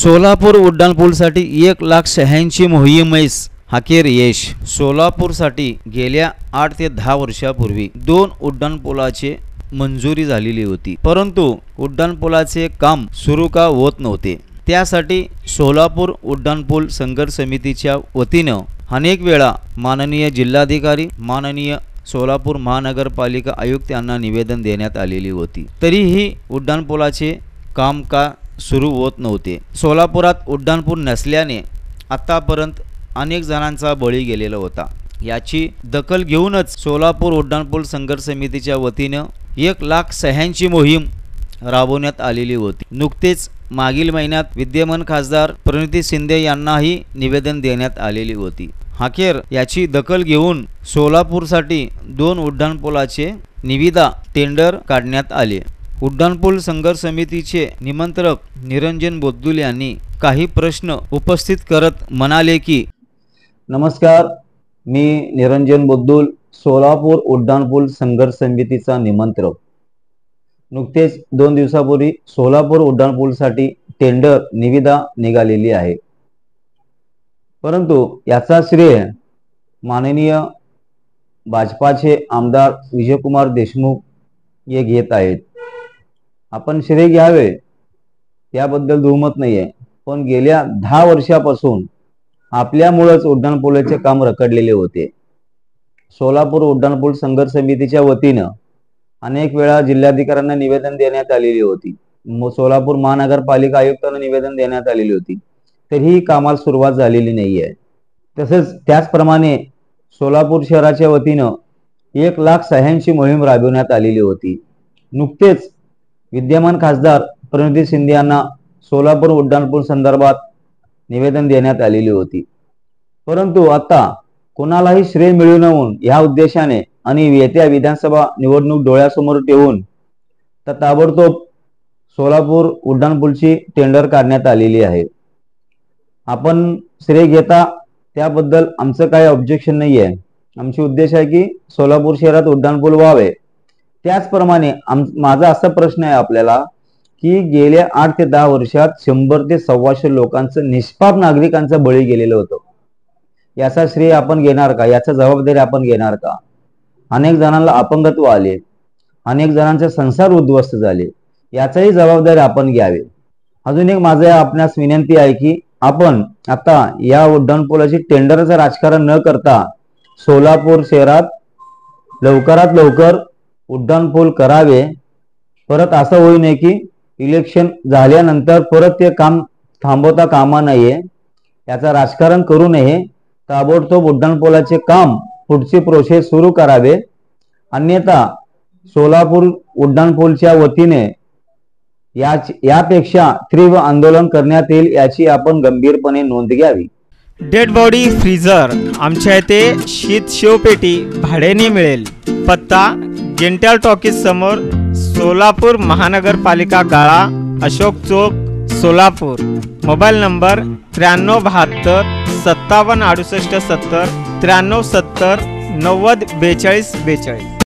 सोलापूर उड्डाणपूलसाठी 1,86,000 मोहीमेस अखेर यश। सोलापूरसाठी गेल्या 8 ते 10 वर्षापूर्वी 2 उड्डाणपुलाची मंजुरी झालेली होती, परंतु उड्डाणपुलाचे काम सुरू का होत नव्हते। त्यासाठी सोलापूर उड्डाणपूल संघर्ष समितीच्या वतीने अनेक वेळा माननीय जिल्हाधिकारी, माननीय सोलापूर महानगरपालिका आयुक्त यांना निवेदन देण्यात आलेली होती, तरीही उड्डाणपुलाचे काम का सुरू होत नव्हते। सोलापुरात उड्डाणपूल नसल्याने आतापर्यंत अनेक जणांचा बळी गेलेला होता। याची दखल घेऊनच सोलापूर उड्डाणपूल संघर्ष समितीच्या वतीने 1,86,000 मोहीम राबवण्यात आलेली होती। नुकतेच मागील महिन्यात विद्यमान खासदार प्रणिती शिंदे यांनाही निवेदन देण्यात आलेली होती। अखेर याची दखल घेऊन सोलापूरसाठी 2 उड्डाणपुलाचे निविदा टेंडर काढण्यात आले। उड्डाणपूल संघर्ष समितीचे निमंत्रक निरंजन बोद्दुल यांनी काही प्रश्न उपस्थित करत म्हणाले की, नमस्कार, मी निरंजन बोद्दुल, सोलापूर उड्डाणपूल संघर्ष समितीचा निमंत्रक। नुकतेच 2 दिवसापूर्वी सोलापूर उड्डाणपूलसाठी टेंडर निविदा निघालेली आहे, परंतु याचा श्रेय माननीय भाजपाचे आमदार विजयकुमार देशमुख हे घेत आहेत। आपण श्रेय घ्यावे याबद्दल दुमत नाही आहे, पण गेल्या 10 वर्षापासून आपल्यामुळेच उड्डाणपुलाचे काम रखडलेले होते। सोलापूर उड्डाणपूल संघर्ष समितीच्या वतीने अनेक वेळा जिल्हाधिकाऱ्यांना निवेदन देण्यात आलेली होती, सोलापूर महानगरपालिका आयुक्तांना निवेदन देण्यात आलेली होती, तरीही कामाला सुरुवात झालेली नाही आहे। तसेच त्याचप्रमाणे सोलापूर शहराच्या वतीने 1,86,000 मोहीम राबवण्यात आलेली होती। नुकतेच विद्यमान खासदार प्रणिती शिंदे यांना सोलापूर उड्डाणपूल संदर्भात निवेदन देण्यात आलेली होती, परंतु आता कोणालाही श्रेय मिळू नये या उद्देशाने आणि येत्या विधानसभा निवडणूक डोळ्यासमोर ठेवून ताबडतोब सोलापूर उड्डाणपूलची टेंडर काढण्यात आलेली आहे। आपण श्रेय घेता त्याबद्दल आमचं काही ऑब्जेक्शन नाही आहे। आमची उद्देश आहे की सोलापूर शहरात उड्डाणपूल व्हावे। त्याचप्रमाणे माझा असा प्रश्न आहे आपल्याला की गेल्या 8 ते 10 वर्षात 100 ते 125 लोकांचं निष्पाप नागरिकांचा बळी गेलेलं होतं। याचा श्रेय आपण घेणार का? याचा जबाबदारी आपण घेणार का? अनेक जणांना अपंगत्व आले, अनेक जणांचे संसार उद्ध्वस्त झाले, याचाही जबाबदारी आपण घ्यावी। अजून एक माझं आपणास विनंती आहे की आपण आता या उड्डाणपुलाची टेंडरचं राजकारण न करता सोलापूर शहरात लवकरात लवकर उड्डाणपूल करावे। परत असं होऊ नये की इलेक्शन झाल्यानंतर परत ते काम थांबवता कामा नये, याचा राजकारण करू नये। ताबडतोब उड्डाणपुलाचे काम पुढची प्रोसेस सुरू करावे, अन्यथा सोलापूर उड्डाणपूलच्या वतीने यापेक्षा तीव्र आंदोलन करण्यात येईल, याची आपण गंभीरपणे नोंद घ्यावी। डेड बॉडी फ्रीजर आमच्या इथे शीत शेवपेटी भाड्याने मिळेल। पत्ता गेंट्याल टॉकीज समोर, सोलापूर महानगरपालिका गाळा, अशोक चौक, सोलापूर। Mobile number 9372 57 68 70 93 70 90 42 42।